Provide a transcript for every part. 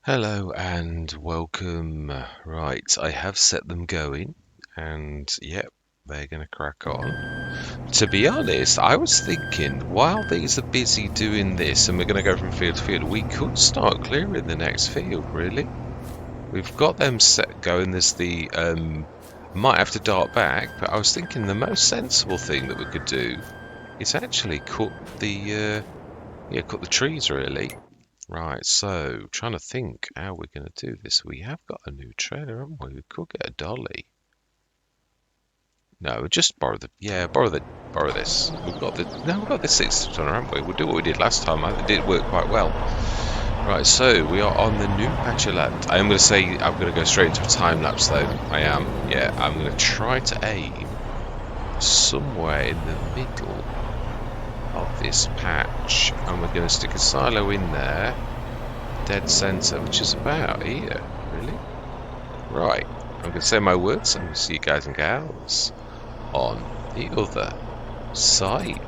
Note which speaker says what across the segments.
Speaker 1: Hello and welcome. Right, I have set them going, and yep, they're going to crack on. To be honest, I was thinking while these are busy doing this and we're going to go from field to field, we could start clearing the next field, really. We've got them set going. There's the, might have to dart back, but I was thinking the most sensible thing that we could do is actually cut cut the trees, really. Right, so trying to think how we're going to do this. We have got a new trailer, haven't we? We could get a dolly. No, just borrow this. We've got this 6 tonner, haven't we? We'll do what we did last time. It did work quite well. Right, so we are on the new patch of land. I am going to say I'm going to go straight into a time lapse, though. I am. Yeah, I'm going to try to aim somewhere in the middle of this patch, and we're going to stick a silo in there. Dead centre, which is about here, really. Right, I'm going to say my words, and we'll see you guys and gals on the other side.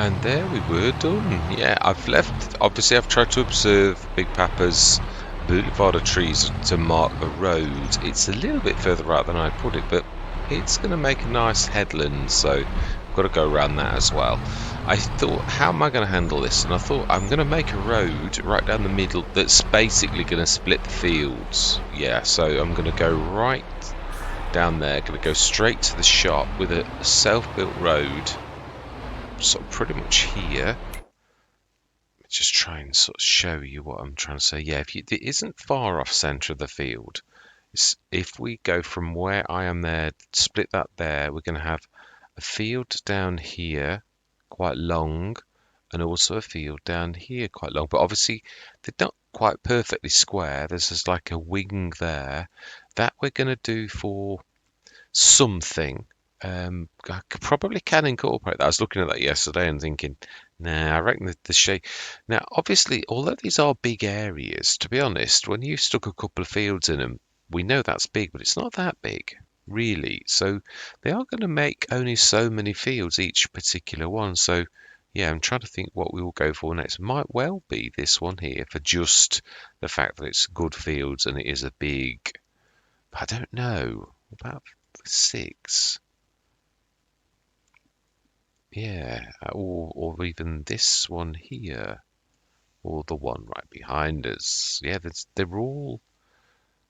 Speaker 1: And there we were done. Yeah, I've left, obviously I've tried to observe Big Papa's boulevard of trees to mark the road. It's a little bit further out than I put it, but it's going to make a nice headland, so I've got to go around that as well. I thought, how am I going to handle this? And I thought, I'm going to make a road right down the middle that's basically going to split the fields. Yeah, so I'm going to go right down there, going to go straight to the shop with a self-built road, sort of pretty much here. Just try and sort of show you what I'm trying to say. Yeah, it isn't far off centre of the field. If we go from where I am there, split that there, we're going to have a field down here, quite long, and also a field down here, quite long. But obviously, they're not quite perfectly square. There's just like a wing there. That we're going to do for something. I probably can incorporate that. I was looking at that yesterday and thinking, nah, I reckon the shape. Now, obviously, although these are big areas, to be honest, when you stuck a couple of fields in them, we know that's big, but it's not that big, really. So they are going to make only so many fields each particular one. So, yeah, I'm trying to think what we will go for next. Might well be this one here for just the fact that it's good fields and it is a big. I don't know. About 6. Yeah, or even this one here, or the one right behind us. Yeah, they're all.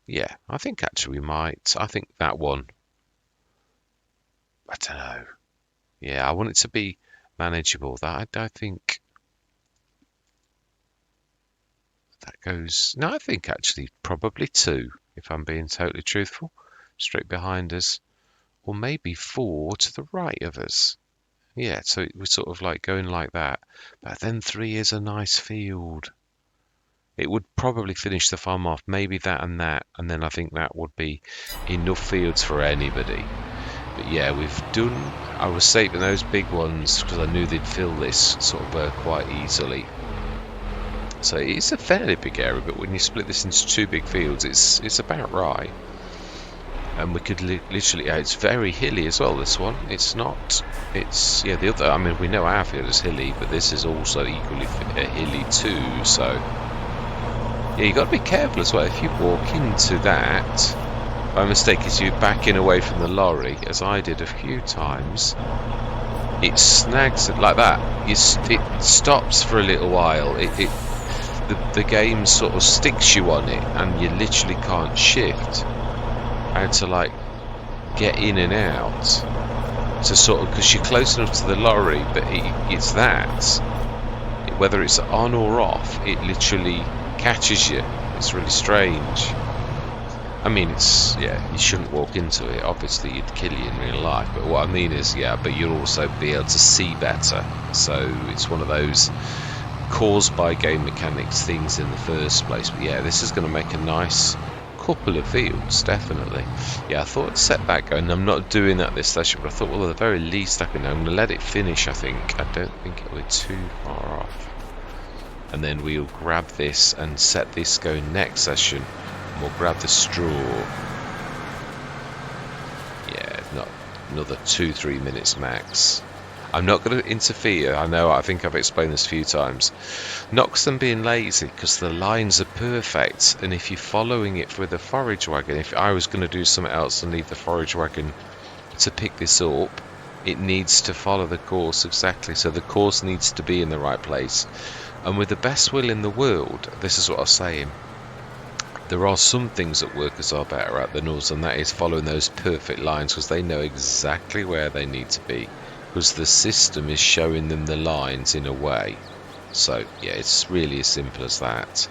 Speaker 1: Yeah, I think actually we might. I think that one. I don't know. Yeah, I want it to be manageable. I think that goes. No, I think actually probably 2, if I'm being totally truthful. Straight behind us, or maybe 4 to the right of us. Yeah, so we're sort of like going like that. But then 3 is a nice field. It would probably finish the farm off, maybe that, and then I think that would be enough fields for anybody. But yeah, we've done. I was saving those big ones because I knew they'd fill this sort of quite easily. So it's a fairly big area, but when you split this into 2 big fields, it's about right. And we could literally, it's very hilly as well, this one. It's not, it's, yeah, the other, I mean, we know our field is hilly, but this is also equally hilly too, so. Yeah, you got to be careful as well. If you walk into that, by mistake, as you backing away from the lorry, as I did a few times, it snags it like that. It stops for a little while. The game sort of sticks you on it, and you literally can't shift. How to like get in and out to sort of, because you're close enough to the lorry, but it's that whether it's on or off, it literally catches you. It's really strange. I mean, it's, yeah, you shouldn't walk into it, obviously it'd kill you in real life, but what I mean is, yeah, but you'll also be able to see better, so it's one of those caused by game mechanics things in the first place. But yeah, this is going to make a nice couple of fields, definitely. Yeah, I thought I'd set that going. I'm not doing that this session, but I thought, well, at the very least I'm going to let it finish, I think. I don't think it'll be too far off. And then we'll grab this and set this going next session. And we'll grab the straw. Yeah, not another 2-3 minutes max. I'm not going to interfere. I think I've explained this a few times. Not because I'm being lazy, because the lines are perfect. And if you're following it with a forage wagon, if I was going to do something else and leave the forage wagon to pick this up, it needs to follow the course exactly. So the course needs to be in the right place. And with the best will in the world, this is what I was saying, there are some things that workers are better at than us, and that is following those perfect lines, because they know exactly where they need to be. Because the system is showing them the lines in a way. So yeah, it's really as simple as that.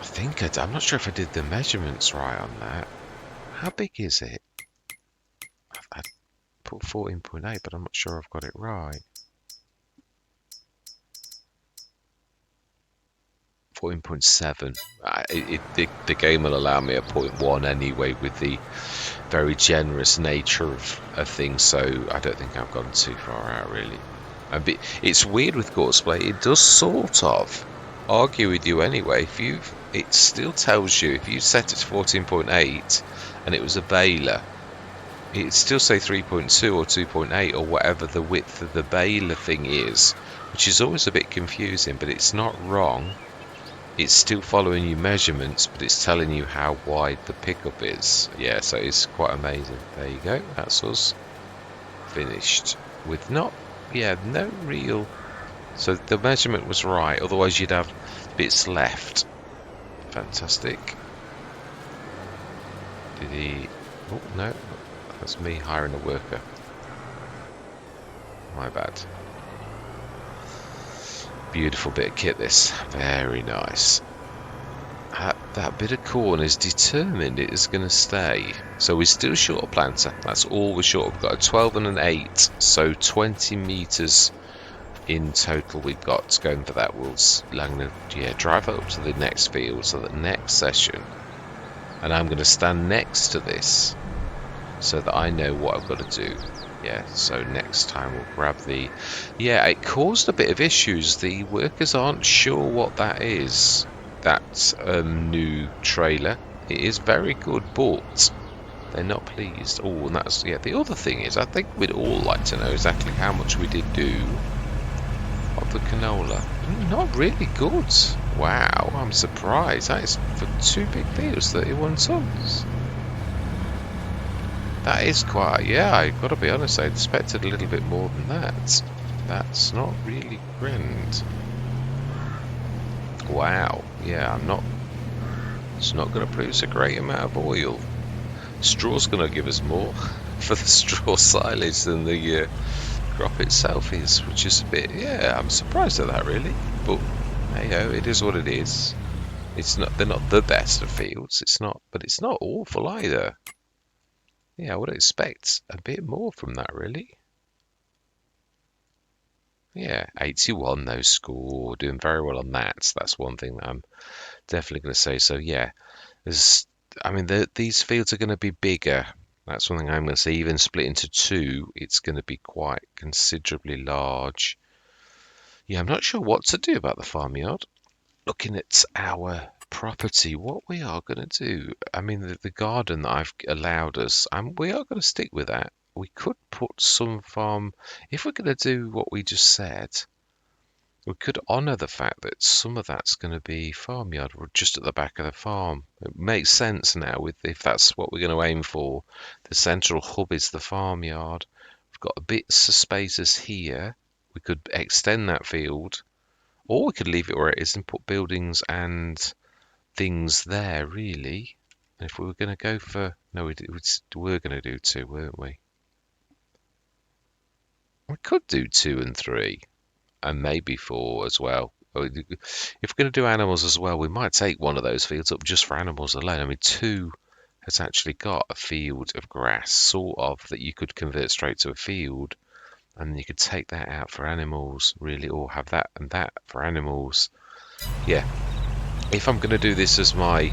Speaker 1: I think I'm not sure if I did the measurements right on that. How big is it? I put 14.8, but I'm not sure I've got it right. 14.7. The game will allow me a 0.1 anyway, with the very generous nature of things, so I don't think I've gone too far out really. It's weird with Gorseplay, it does sort of argue with you anyway. It still tells you if you set it to 14.8 and it was a baler, It'd still say 3.2 or 2.8 or whatever the width of the baler thing is, which is always a bit confusing, but it's not wrong. It's still following you measurements, but it's telling you how wide the pickup is. Yeah, so it's quite amazing. There you go. That's us finished with no real. So the measurement was right. Otherwise, you'd have bits left. Fantastic. Did he? Oh no, that's me hiring a worker. My bad. Beautiful bit of kit. This very nice. That bit of corn is determined it is going to stay. So we're still short of planter. That's all we're short of. We've got a 12 and an 8, so 20 metres in total we've got going for that. I'm going to drive up to the next field, so the next session. And I'm going to stand next to this so that I know what I've got to do. Yeah, so next time we'll grab the... Yeah, it caused a bit of issues. The workers aren't sure what that is. That new trailer. It is very good, but they're not pleased. Oh, and that's the other thing is, I think we'd all like to know exactly how much we did do of the canola. Not really good. Wow, I'm surprised. That is for 2 big fields, 31 tons. That is quite. Yeah, I've got to be honest. I expected a little bit more than that. That's not really grand. Wow, yeah, it's not going to produce a great amount of oil. Straw's going to give us more for the straw silage than the crop itself is, which is a bit, I'm surprised at that really, but hey ho, it is what it is. They're not the best of fields, but it's not awful either. Yeah, I would expect a bit more from that really. Yeah, 81 though score, doing very well on that. That's one thing that I'm definitely going to say. So yeah, these fields are going to be bigger. That's one thing I'm going to say. Even split into 2, it's going to be quite considerably large. Yeah, I'm not sure what to do about the farmyard. Looking at our property, what we are going to do. The garden that I've allowed us, we are going to stick with that. We could put some farm, if we're going to do what we just said, we could honour the fact that some of that's going to be farmyard or just at the back of the farm. It makes sense now if that's what we're going to aim for. The central hub is the farmyard. We've got a bits of spaces here. We could extend that field, or we could leave it where it is and put buildings things there, really. And if we were going to go for... No, we were going to do 2, weren't we? We could do 2 and 3, and maybe 4 as well. If we're going to do animals as well, we might take one of those fields up just for animals alone. 2 has actually got a field of grass, sort of, that you could convert straight to a field, and you could take that out for animals, really, or have that and that for animals. Yeah. If I'm going to do this as my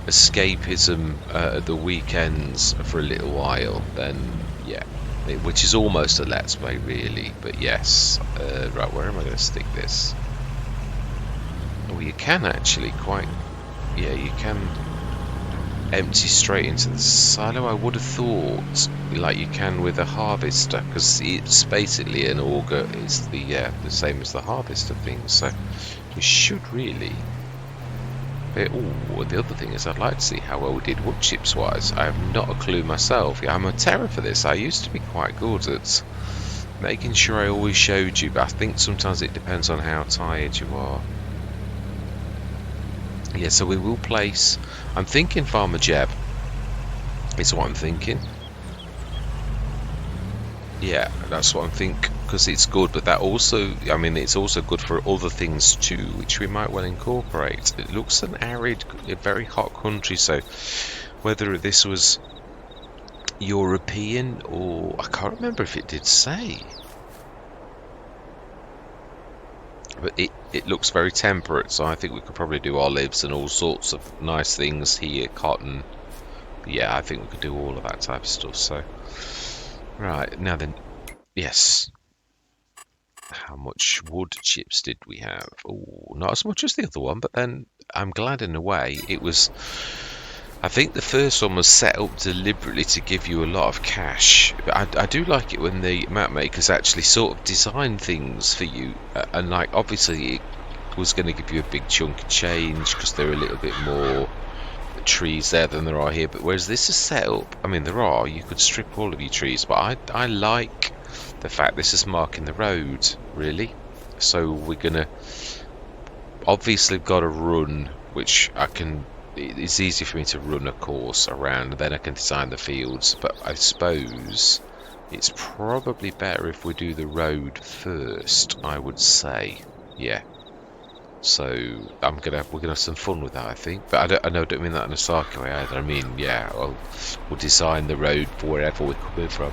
Speaker 1: escapism at the weekends for a little while, then yeah, which is almost a let's play really, but yes. Right, where am I going to stick this? Oh, you can actually you can empty straight into the silo. I would have thought like you can with a harvester, because it's basically an auger. It's the same as the harvester thing, so we should really. Oh, the other thing is I'd like to see how well we did wood chips wise. I have not a clue myself. Yeah, I'm a terror for this. I used to be quite good at making sure I always showed you, but I think sometimes it depends on how tired you are. Yeah, so we will place... I'm thinking Farmer Jeb. It's what I'm thinking. Yeah, that's what I'm thinking, because it's good, but that also, it's also good for other things too, which we might well incorporate. It looks an arid, a very hot country, so whether this was European or... I can't remember if it did say. But it looks very temperate, so I think we could probably do olives and all sorts of nice things here, cotton. Yeah, I think we could do all of that type of stuff, so... Right, now then, yes. How much wood chips did we have? Oh, not as much as the other one, but then I'm glad in a way it was I think the first one was set up deliberately to give you a lot of cash. But I do like it when the map makers actually sort of design things for you. And like, obviously it was going to give you a big chunk of change because there are a little bit more trees there than there are here. But whereas this is set up, I mean, you could strip all of your trees. But I like the fact this is marking the road, really. So we're going to, obviously got to run, which it's easy for me to run a course around, and then I can design the fields. But I suppose it's probably better if we do the road first, I would say. Yeah. So we're gonna have some fun with that, I think. But I don't mean that in a sarky way either. I mean, yeah, we'll design the road for wherever we're coming from.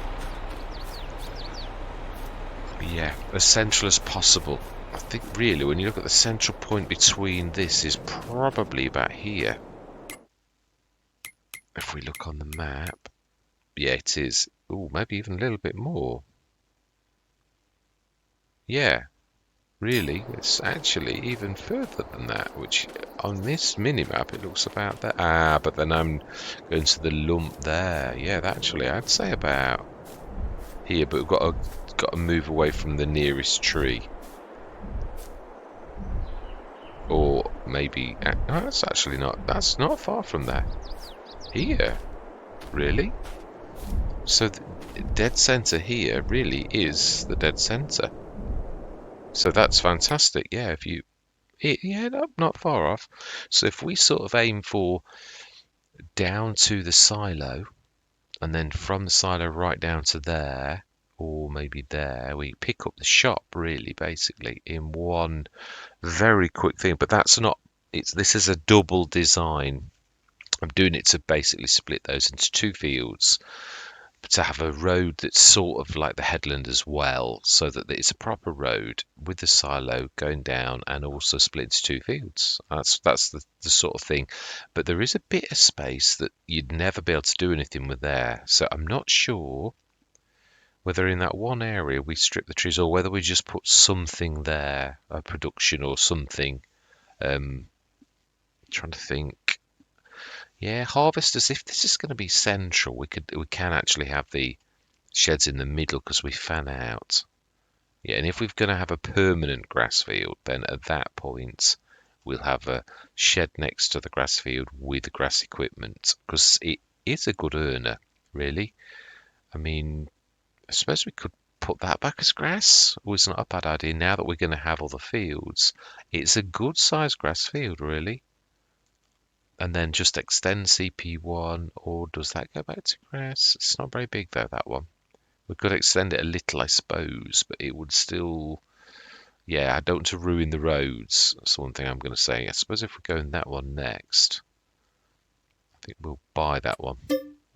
Speaker 1: Yeah, as central as possible. I think really when you look at the central point between this is probably about here. If we look on the map, yeah, it is. Oh, maybe even a little bit more. Yeah, really, it's actually even further than that, which on this mini-map it looks about that. Ah, but then I'm going to the lump there. Yeah, actually, I'd say about here, but we've got to move away from the nearest tree. Or maybe... No, that's not far from there. Here? Really? So the dead center here really is the dead center. So that's fantastic. Yeah, not far off. So if we sort of aim for down to the silo, and then from the silo right down to there, or maybe there, we pick up the shop really, basically, in one very quick thing. But that's not. This is a double design. I'm doing it to basically split those into two fields, to have a road that's sort of like the headland as well, so that it's a proper road with the silo going down and also split into two fields. That's the sort of thing. But there is a bit of space that you'd never be able to do anything with there. So I'm not sure whether in that one area we strip the trees or whether we just put something there, a production or something. Trying to think. Yeah, harvesters. If this is going to be central, we can actually have the sheds in the middle because we fan out. Yeah, and if we're going to have a permanent grass field, then at that point we'll have a shed next to the grass field with grass equipment, because it is a good earner, really. I mean, I suppose we could put that back as grass. It was not a bad idea. Now that we're going to have all the fields, it's a good sized grass field, really. And then just extend CP1, or does that go back to grass? It's not very big though, that one. We could extend it a little, I suppose, but it would still... Yeah, I don't want to ruin the roads. That's one thing I'm going to say. I suppose if we go in that one next, I think we'll buy that one.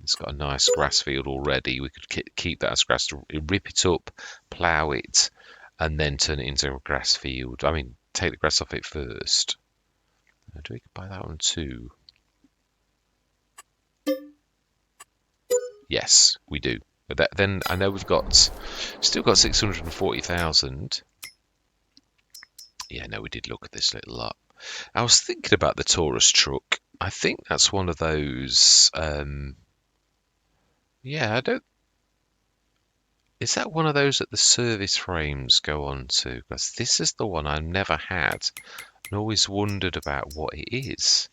Speaker 1: It's got a nice grass field already. We could keep that as grass, rip it up, plough it, and then turn it into a grass field. I mean, take the grass off it first. Do we buy that one too? Yes, we do. But then I know we've still got 640,000. Yeah, no, we did look at this little lot. I was thinking about the Taurus truck. I think that's one of those. Yeah, I don't. Is that one of those that the service frames go on to? Because this is the one I never had and always wondered about what it is.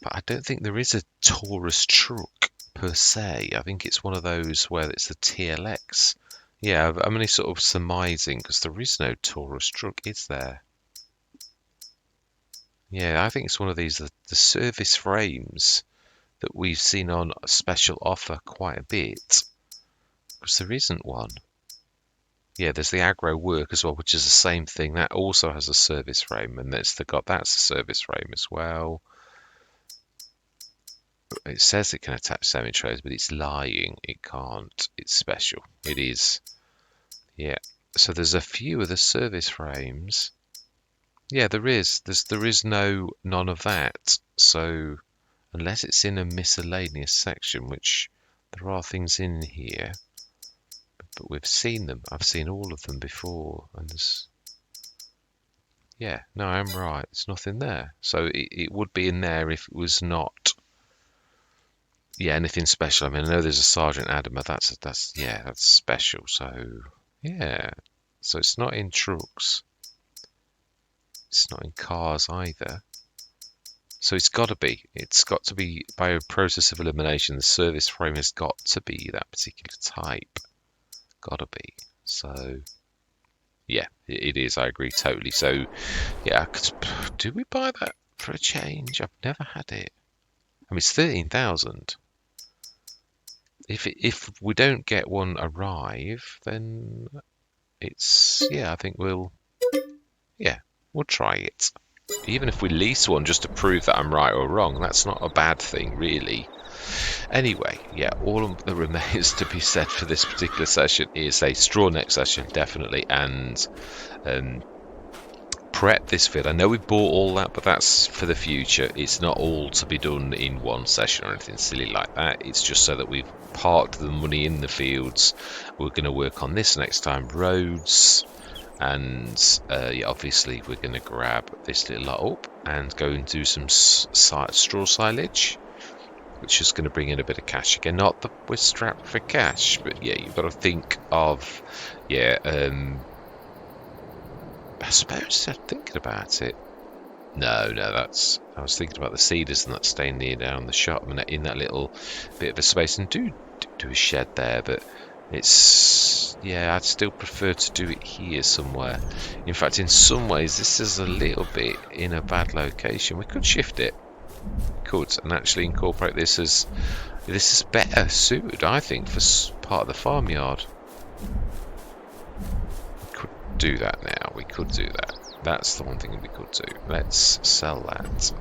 Speaker 1: But I don't think there is a Taurus truck per se. I think it's one of those where it's the TLX. Yeah, I'm only sort of surmising because there is no Taurus truck, is there? Yeah, I think it's one of these, the service frames that we've seen on special offer quite a bit. Because there isn't one. Yeah, there's the Agro Work as well, which is the same thing. That also has a service frame, and that's a service frame as well. It says it can attach semi-trailers, but it's lying. It can't. It's special. It is. Yeah. So there's a few of the service frames. Yeah, there is. There is none of that. So unless it's in a miscellaneous section, which there are things in here, but we've seen them. I've seen all of them before, and yeah, no, I'm right. There's nothing there. So it would be in there if it was not yeah, anything special. I mean, I know there's a Sergeant Adama. That's yeah, that's special. So yeah, so it's not in trucks. It's not in cars either. So it's got to be. It's got to be by a process of elimination. The service frame has got to be that particular type. Got to be. So yeah, it is. I agree totally. So yeah, do we buy that for a change? I've never had it. I mean, it's 13,000. If we don't get one arrive, then it's yeah. I think we'll try it. Even if we lease one just to prove that I'm right or wrong, that's not a bad thing, really. Anyway, yeah, all that remains to be said for this particular session is a straw neck session, definitely, and prep this field. I know we bought all that, but that's for the future. It's not all to be done in one session or anything silly like that. It's just so that we've parked the money in the fields. We're going to work on this next time, roads, and yeah, obviously we're going to grab this little lot up and go and do some straw silage, which is going to bring in a bit of cash again. Not that we're strapped for cash, but yeah, you've got to think of I suppose I'm thinking about it. No, I was thinking about the cedars and that staying near down the shop and in that little bit of a space, and do a shed there, but it's yeah, I'd still prefer to do it here somewhere. In fact, in some ways this is a little bit in a bad location. We could shift it, and actually incorporate this is better suited, I think, for part of the farmyard. We could do that now. We could do that. That's the one thing we could do. Let's sell that.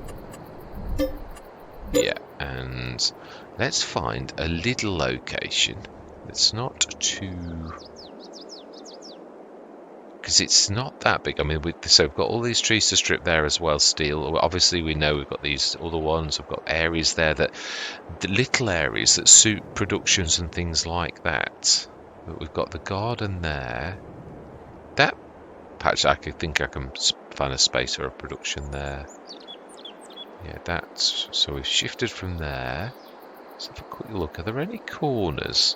Speaker 1: Yeah, and let's find a little location that's not too, because it's not that big. I mean, so we've got all these trees to strip there as well still. Obviously we know we've got these other ones. We've got areas there, the little areas that suit productions and things like that. But we've got the garden there. That patch, I think I can find a space for a production there. Yeah, that's, so we've shifted from there. Let's have a quick look. Are there any corners?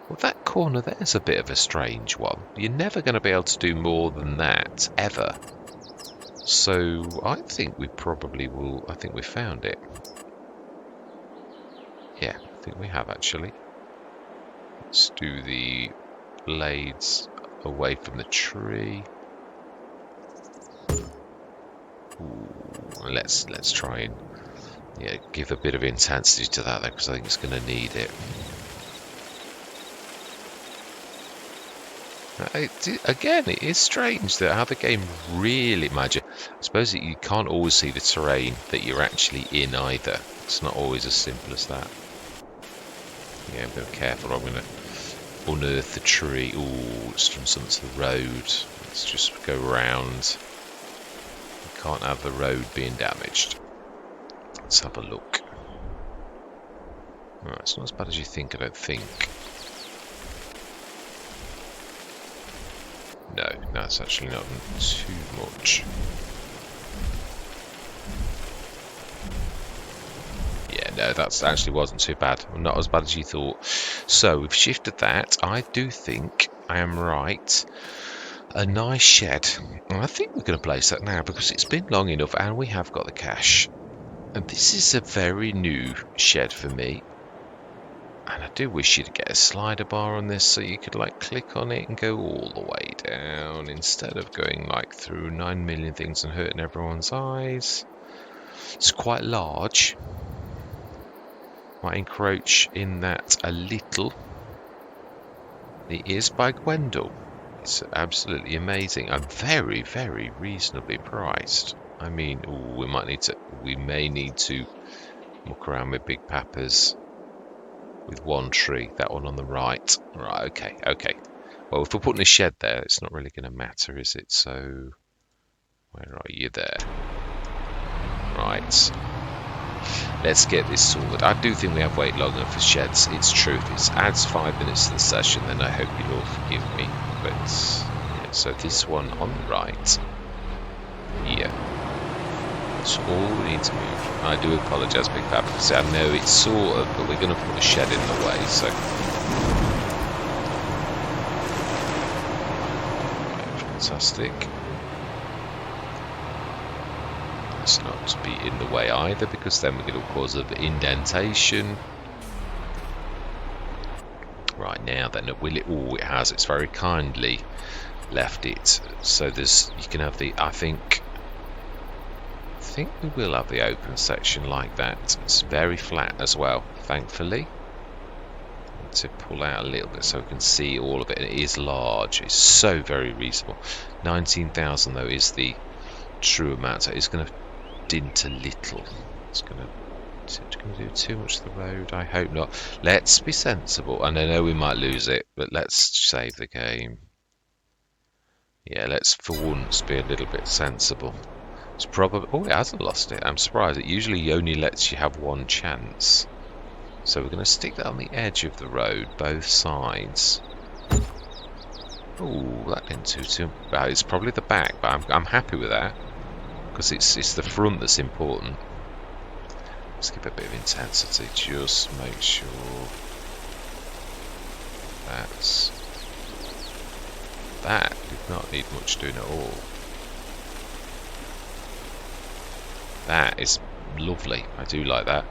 Speaker 1: Well, that corner there's a bit of a strange one. You're never going to be able to do more than that, ever. So I think we probably will. I think we found it. Yeah, I think we have actually. Let's do the blades away from the tree. Ooh, let's try and give a bit of intensity to that because I think it's going to need it. Again, it is strange that how the game really magic. I suppose that you can't always see the terrain that you're actually in either. It's not always as simple as that. Yeah, be careful. I'm going to unearth the tree. Ooh, it's from something to the road. Let's just go round. We can't have the road being damaged. Let's have a look. Alright, it's not as bad as you think, I don't think. No, that's actually not too much. Yeah, no, that actually wasn't too bad. Not as bad as you thought. So we've shifted that. I do think I am right. A nice shed. And I think we're going to place that now because it's been long enough and we have got the cash. And this is a very new shed for me. And I do wish you to get a slider bar on this so you could like click on it and go all the way down instead of going like through 9 million things and hurting everyone's eyes. It's quite large. Might encroach in that a little. It is by Gwendol. It's absolutely amazing. I'm very, very reasonably priced. I mean, ooh, we may need to muck around with Big Papa's. With one tree, that one on the right. Right, okay. Well, if we're putting a shed there, it's not really going to matter, is it? So, where are you there? Right. Let's get this sorted. I do think we have waited long enough for sheds. It's truth. It adds 5 minutes to the session, then I hope you'll all forgive me. But, yeah, so this one on the right. Here. That's all we need to move. I do apologise, Big Papa, because I know it's sort of, but we're going to put a shed in the way, so... Fantastic. Let's not be in the way either, because then we're going to cause an indentation. Right now, then, will it? Oh, it has. It's very kindly left it. So there's, you can have the. I think we will have the open section like that. It's very flat as well, thankfully. To pull out a little bit so we can see all of it. And it is large. It's so very reasonable. 19,000 though is the true amount. So it's going to dint a little. It's going to do too much to the road. I hope not. Let's be sensible. And I know we might lose it, but let's save the game. Yeah, let's for once be a little bit sensible. It's probably. Oh, it hasn't lost it. I'm surprised. It usually only lets you have one chance. So we're going to stick that on the edge of the road, both sides. Oh, that didn't do too bad. It's probably the back, but I'm happy with that because it's the front that's important. Let's give it a bit of intensity. Just make sure that did not need much doing at all. That is lovely. I do like that.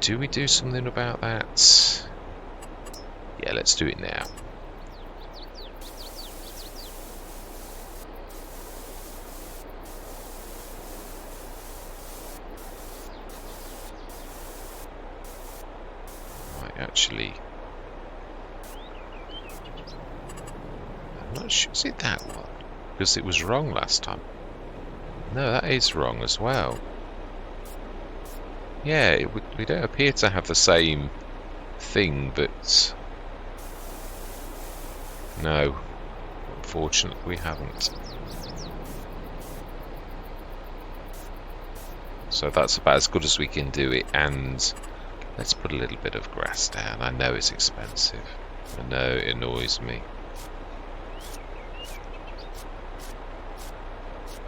Speaker 1: Do we do something about that? Yeah, let's do it now. Right, actually, I'm not sure. Is it that one? Because it was wrong last time. No, that is wrong as well. Yeah, we don't appear to have the same thing, but no, unfortunately we haven't. So that's about as good as we can do it, and let's put a little bit of grass down. I know it's expensive. I know it annoys me.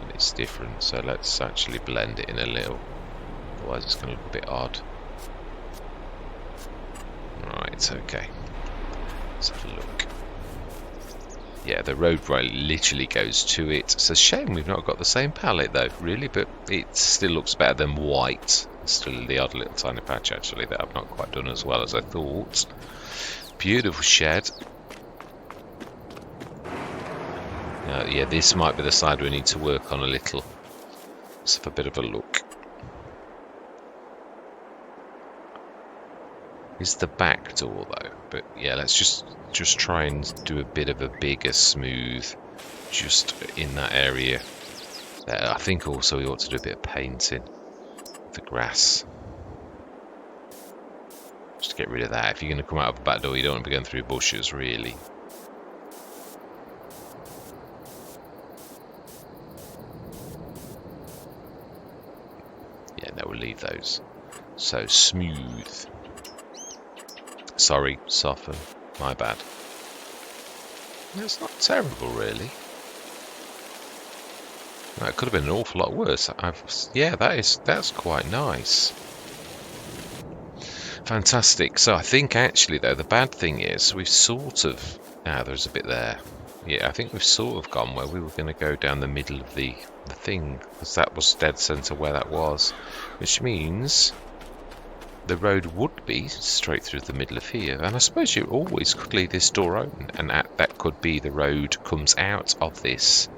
Speaker 1: And it's different, so let's actually blend it in a little. Otherwise it's going to look a bit odd. Right, okay. Let's have a look. Yeah, the road right literally goes to it. It's a shame we've not got the same palette though, really, but it still looks better than white. It's still the odd little tiny patch actually that I've not quite done as well as I thought. Beautiful shed. Yeah, this might be the side we need to work on a little. Let's have a bit of a look. Is the back door though, but yeah, let's just try and do a bit of a bigger smooth just in that area there. I think also we ought to do a bit of painting of the grass just to get rid of that. If you're going to come out of the back door, you don't want to be going through bushes really. Yeah, no, we'll leave those. So smooth. Sorry, soften. My bad. It's not terrible, really. No, it could have been an awful lot worse. Yeah, that's quite nice. Fantastic. So I think actually, though, the bad thing is we've sort of. There's a bit there. Yeah, I think we've sort of gone where we were going to go down the middle of the thing, because that was dead centre where that was, which means the road would be straight through the middle of here, and I suppose you always could leave this door open, and that could be the road comes out of this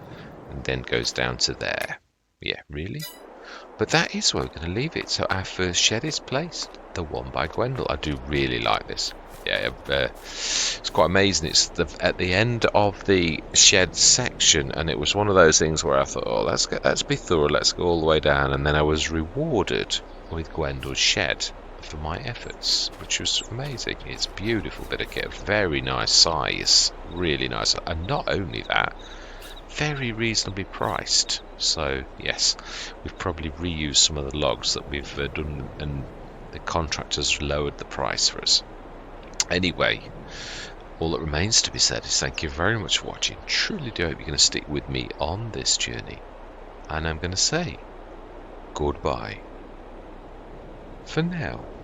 Speaker 1: and then goes down to there. Yeah, really? But that is where we're going to leave it. So our first shed is placed, the one by Gwendol. I do really like this. Yeah, it's quite amazing. It's at the end of the shed section, and it was one of those things where I thought, oh, let's be thorough, let's go all the way down, and then I was rewarded with Gwendol's shed for my efforts, which was amazing. It's a beautiful bit of kit, very nice size, really nice, and not only that, very reasonably priced. So yes, we've probably reused some of the logs that we've done, and the contractors lowered the price for us. Anyway, all that remains to be said is thank you very much for watching. Truly do hope you're going to stick with me on this journey, and I'm going to say goodbye for now.